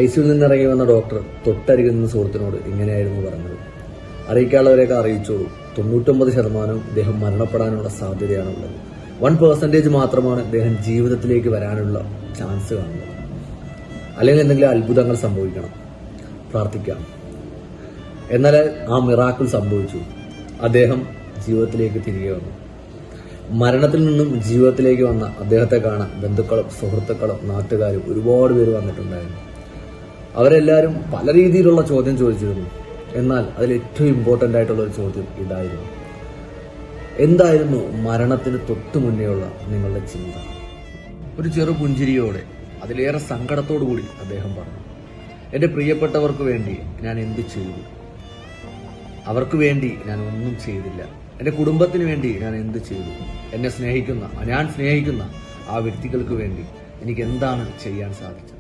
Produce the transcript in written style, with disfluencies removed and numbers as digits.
ICUവിൽ നിന്നിറങ്ങി വന്ന ഡോക്ടർ തൊട്ടരികിൽ നിന്ന് സുഹൃത്തിനോട് ഇങ്ങനെയായിരുന്നു പറഞ്ഞത്. അറിയിക്കാനുള്ളവരെയൊക്കെ അറിയിച്ചോളൂ, 99% ഇദ്ദേഹം മരണപ്പെടാനുള്ള സാധ്യതയാണുള്ളത്. 1% മാത്രമാണ് ഇദ്ദേഹം ജീവിതത്തിലേക്ക് വരാനുള്ള ചാൻസ് കാണുന്നത്. അല്ലെങ്കിൽ എന്തെങ്കിലും അത്ഭുതങ്ങൾ സംഭവിക്കണം, പ്രാർത്ഥിക്കാം. എന്നാൽ ആ മിറാക്കിൾ സംഭവിച്ചു. അദ്ദേഹം ജീവിതത്തിലേക്ക് തിരികെ വന്നു. മരണത്തിൽ നിന്നും ജീവിതത്തിലേക്ക് വന്ന അദ്ദേഹത്തെ കാണാൻ ബന്ധുക്കളും സുഹൃത്തുക്കളും നാട്ടുകാരും ഒരുപാട് പേര് വന്നിട്ടുണ്ടായിരുന്നു. അവരെല്ലാവരും പല രീതിയിലുള്ള ചോദ്യം ചോദിച്ചിരുന്നു. എന്നാൽ അതിൽ ഏറ്റവും ഇമ്പോർട്ടൻ്റ് ആയിട്ടുള്ള ഒരു ചോദ്യം ഇതായിരുന്നു: എന്തായിരുന്നു മരണത്തിന് തൊട്ടു മുന്നേയുള്ള നിങ്ങളുടെ ചിന്ത? ഒരു ചെറു പുഞ്ചിരിയോടെ, അതിലേറെ സങ്കടത്തോടു കൂടി അദ്ദേഹം പറഞ്ഞു, എൻ്റെ പ്രിയപ്പെട്ടവർക്ക് വേണ്ടി ഞാൻ എന്ത് ചെയ്തു? അവർക്ക് വേണ്ടി ഞാൻ ഒന്നും ചെയ്തില്ല. എൻ്റെ കുടുംബത്തിന് വേണ്ടി ഞാൻ എന്ത് ചെയ്തു? ഞാൻ സ്നേഹിക്കുന്ന ആ വ്യക്തികൾക്ക് വേണ്ടി എനിക്ക് എന്താണ് ചെയ്യാൻ സാധിച്ചത്?